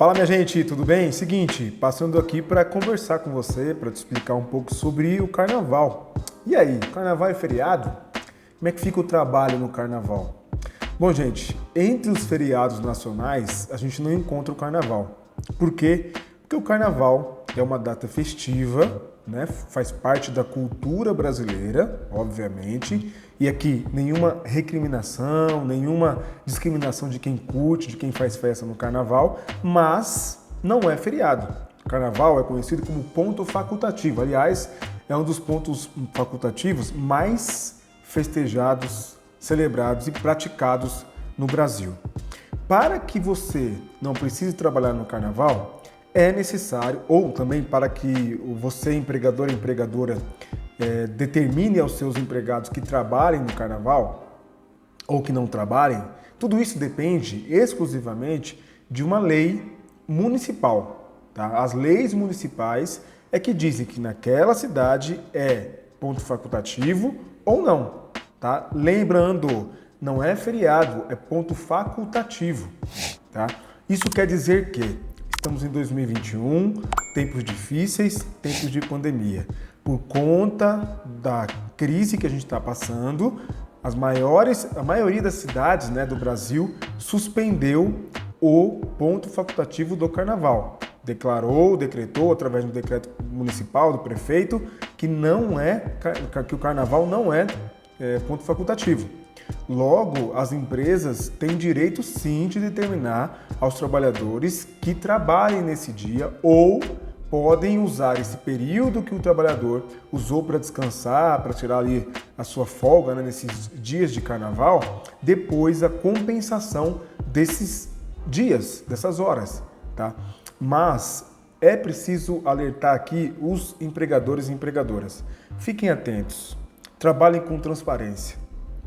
Fala minha gente, tudo bem? Seguinte, passando aqui para conversar com você, para te explicar um pouco sobre o carnaval. E aí, carnaval é feriado? Como é que fica o trabalho no carnaval? Bom gente, entre os feriados nacionais, a gente não encontra o carnaval. Por quê? Porque o carnaval é uma data festiva, né? Faz parte da cultura brasileira, obviamente, e aqui nenhuma recriminação, nenhuma discriminação de quem curte, de quem faz festa no carnaval, mas não é feriado. O carnaval é conhecido como ponto facultativo, aliás, é um dos pontos facultativos mais festejados, celebrados e praticados no Brasil. Para que você não precise trabalhar no carnaval, é necessário, ou também para que você, empregador ou empregadora, determine aos seus empregados que trabalhem no carnaval ou que não trabalhem, tudo isso depende exclusivamente de uma lei municipal. Tá? As leis municipais é que dizem que naquela cidade é ponto facultativo ou não. Tá? Lembrando, não é feriado, é ponto facultativo. Tá? Isso quer dizer que estamos em 2021, tempos difíceis, tempos de pandemia. Por conta da crise que a gente está passando, a maioria das cidades, né, do Brasil suspendeu o ponto facultativo do carnaval. Decretou, através do decreto municipal do prefeito, que o carnaval não é ponto facultativo. Logo, as empresas têm direito sim de determinar aos trabalhadores que trabalhem nesse dia ou podem usar esse período que o trabalhador usou para descansar, para tirar ali a sua folga, né, nesses dias de carnaval, depois a compensação desses dias, dessas horas, tá? Mas é preciso alertar aqui os empregadores e empregadoras. Fiquem atentos, trabalhem com transparência.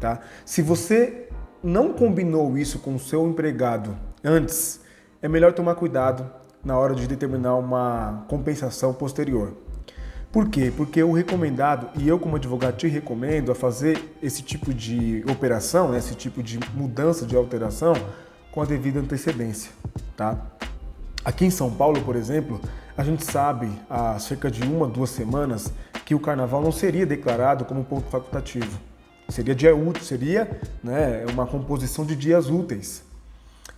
Tá? Se você não combinou isso com o seu empregado antes, é melhor tomar cuidado na hora de determinar uma compensação posterior. Por quê? Porque o recomendado, e eu como advogado te recomendo a fazer esse tipo de operação, né, esse tipo de mudança de alteração com a devida antecedência. Tá? Aqui em São Paulo, por exemplo, a gente sabe há cerca de 1-2 semanas que o carnaval não seria declarado como ponto facultativo. Seria dia útil, seria, né, uma composição de dias úteis.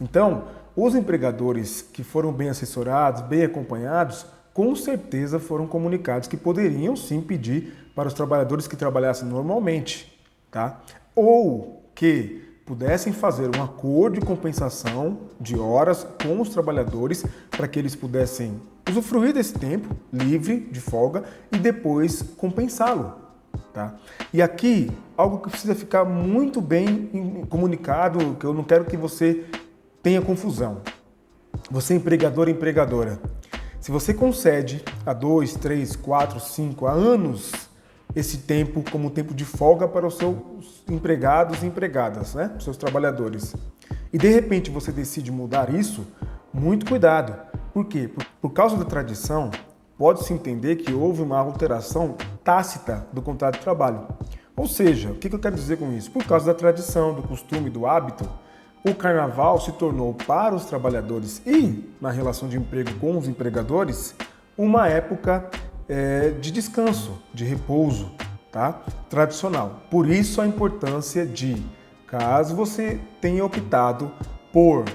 Então, os empregadores que foram bem assessorados, bem acompanhados, com certeza foram comunicados que poderiam sim pedir para os trabalhadores que trabalhassem normalmente, tá? Ou que pudessem fazer um acordo de compensação de horas com os trabalhadores para que eles pudessem usufruir desse tempo livre, de folga, e depois compensá-lo. Tá? E aqui, algo que precisa ficar muito bem comunicado, que eu não quero que você tenha confusão. Você é empregador e empregadora. Se você concede há 2, 3, 4, 5 anos esse tempo como tempo de folga para os seus empregados e empregadas, né? Os seus trabalhadores, e de repente você decide mudar isso, muito cuidado. Por quê? Por causa da tradição, pode-se entender que houve uma alteração tácita do contrato de trabalho. Ou seja, o que eu quero dizer com isso? Por causa da tradição, do costume, do hábito, o carnaval se tornou para os trabalhadores e, na relação de emprego com os empregadores, uma época de descanso, de repouso, tá? Tradicional. Por isso a importância de, caso você tenha optado por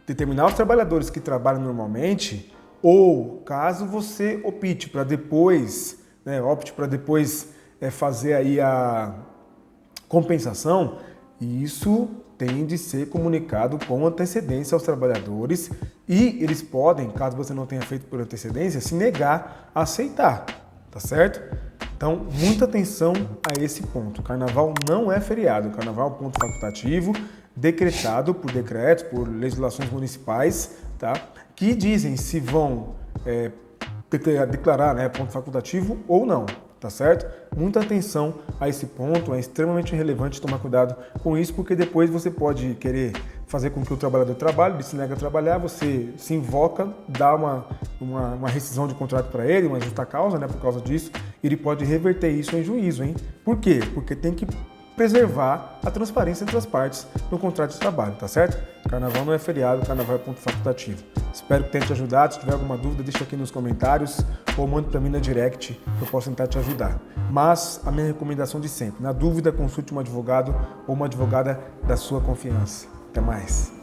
determinar os trabalhadores que trabalham normalmente, ou caso você opte para depois, fazer aí a compensação, isso tem de ser comunicado com antecedência aos trabalhadores e eles podem, caso você não tenha feito por antecedência, se negar a aceitar, tá certo? Então, muita atenção a esse ponto. O carnaval não é feriado, o carnaval é um ponto facultativo, decretado por decretos, por legislações municipais, tá? Que dizem se vão declarar, né, ponto facultativo ou não, tá certo? Muita atenção a esse ponto, é extremamente relevante tomar cuidado com isso, porque depois você pode querer fazer com que o trabalhador trabalhe, ele se nega a trabalhar, você se invoca, dá uma rescisão de contrato para ele, uma justa causa, né, por causa disso, e ele pode reverter isso em juízo, hein? Por quê? Porque tem que preservar a transparência entre as partes no contrato de trabalho, tá certo? Carnaval não é feriado, carnaval é ponto facultativo. Espero que tenha te ajudado. Se tiver alguma dúvida, deixa aqui nos comentários ou manda para mim na direct que eu posso tentar te ajudar. Mas a minha recomendação de sempre, na dúvida, consulte um advogado ou uma advogada da sua confiança. Até mais.